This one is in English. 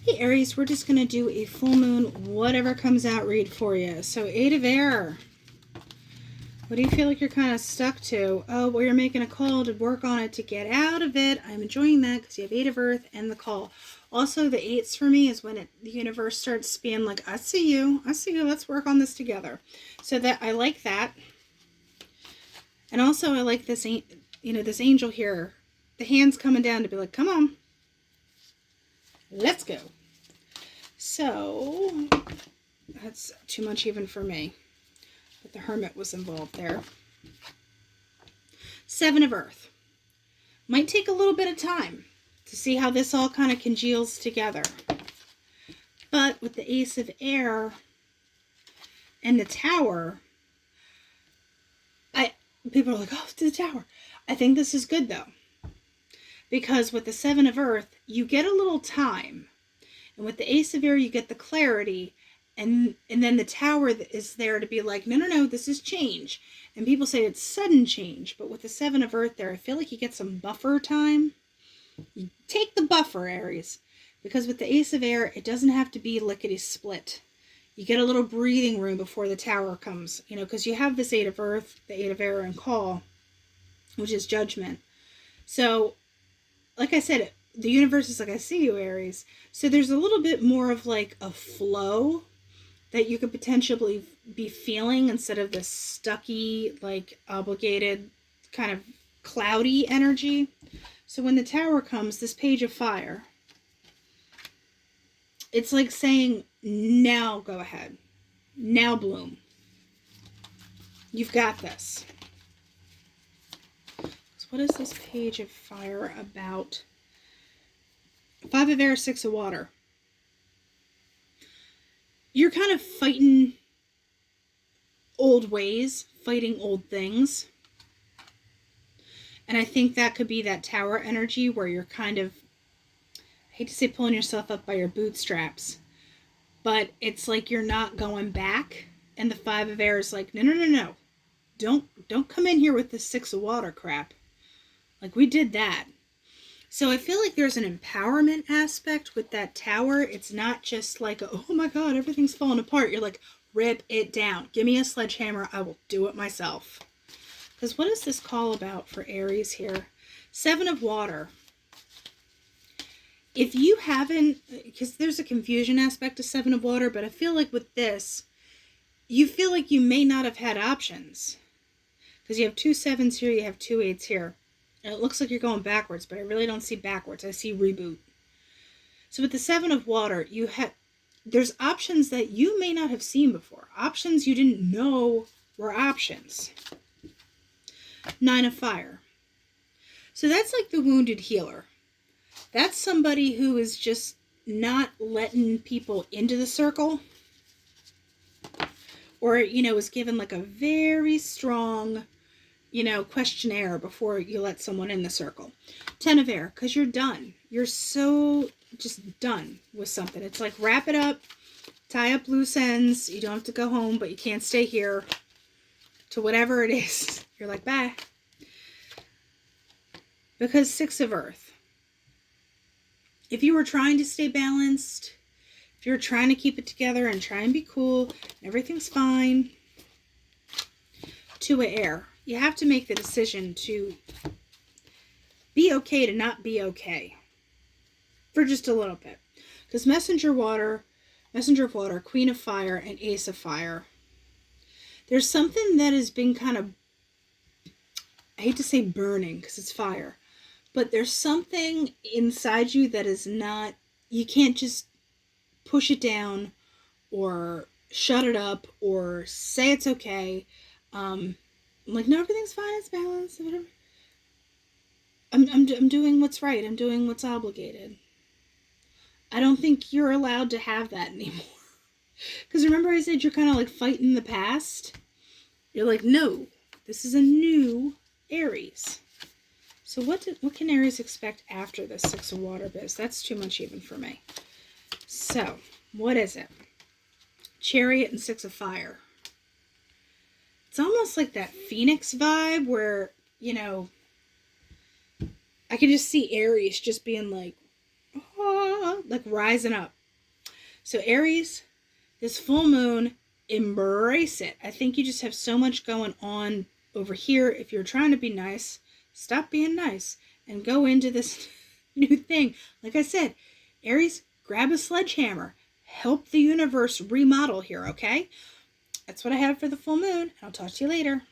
Hey Aries, we're just going to do a full moon, whatever comes out read for you. So 8 of air. What do you feel like you're kind of stuck to? Oh, well, you're making a call to work on it to get out of it. I'm enjoying that because you have 8 of earth and the call. Also, the 8s for me is when the universe starts being like, I see you, let's work on this together. So that I like that. And also I like this, this angel here. The hand's coming down to be like, come on. Let's go. So, that's too much even for me. But the Hermit was involved there. 7 of Earth. Might take a little bit of time to see how this all kind of congeals together. But with the Ace of Air and the Tower, people are like, oh, to the Tower. I think this is good though. Because with the 7 of Earth, you get a little time. And with the Ace of Air, you get the clarity. And then the Tower is there to be like, no, this is change. And people say it's sudden change. But with the 7 of Earth there, I feel like you get some buffer time. You take the buffer, Aries. Because with the Ace of Air, it doesn't have to be lickety-split. You get a little breathing room before the Tower comes. Because you have this 8 of Earth, the 8 of Air, and call, which is judgment. So, like I said, the universe is like, I see you, Aries. So there's a little bit more of like a flow that you could potentially be feeling instead of this stucky, like obligated, kind of cloudy energy. So when the Tower comes, this Page of Fire, it's like saying, now go ahead. Now bloom. You've got this. So what is this Page of Fire about? 5 of Air, 6 of Water. You're kind of fighting old ways, fighting old things. And I think that could be that Tower energy where you're kind of, I hate to say pulling yourself up by your bootstraps, but it's like you're not going back. And the 5 of Air is like, no. Don't come in here with this 6 of Water crap. Like, we did that. So I feel like there's an empowerment aspect with that Tower. It's not just like, oh my God, everything's falling apart. You're like, rip it down. Give me a sledgehammer. I will do it myself. Because what is this call about for Aries here? 7 of Water. If you haven't, because there's a confusion aspect to 7 of Water, but I feel like with this, you feel like you may not have had options. Because you have 2 7s here, you have 2 8s here. And it looks like you're going backwards, but I really don't see backwards. I see reboot. So with the 7 of Water, there's options that you may not have seen before. Options you didn't know were options. 9 of Fire. So that's like the wounded healer. That's somebody who is just not letting people into the circle. Or, is given like a very strong questionnaire before you let someone in the circle. 10 of Air, because you're done. You're so just done with something. It's like, wrap it up, tie up loose ends. You don't have to go home, but you can't stay here to whatever it is. You're like, bye. Because 6 of Earth. If you were trying to stay balanced, if you're trying to keep it together and try and be cool, everything's fine. 2 of Air. You have to make the decision to be okay to not be okay for just a little bit. Because Messenger of Water, Queen of Fire, and Ace of Fire. There's something that has been kind of, I hate to say burning because it's fire, but there's something inside you that is not, you can't just push it down or shut it up or say it's okay. I'm like, no, everything's fine, it's balanced, whatever. I'm doing what's right. I'm doing what's obligated. I don't think you're allowed to have that anymore. Because remember I said you're kind of like fighting the past? You're like, no, this is a new Aries. So what can Aries expect after this 6 of Water biz? That's too much even for me. So, what is it? Chariot and 6 of Fire. It's almost like that Phoenix vibe where, I can just see Aries just being like, ah, like rising up. So Aries, this full moon, embrace it. I think you just have so much going on over here. If you're trying to be nice, stop being nice and go into this new thing. Like I said, Aries, grab a sledgehammer. Help the universe remodel here, okay? That's what I have for the full moon. I'll talk to you later.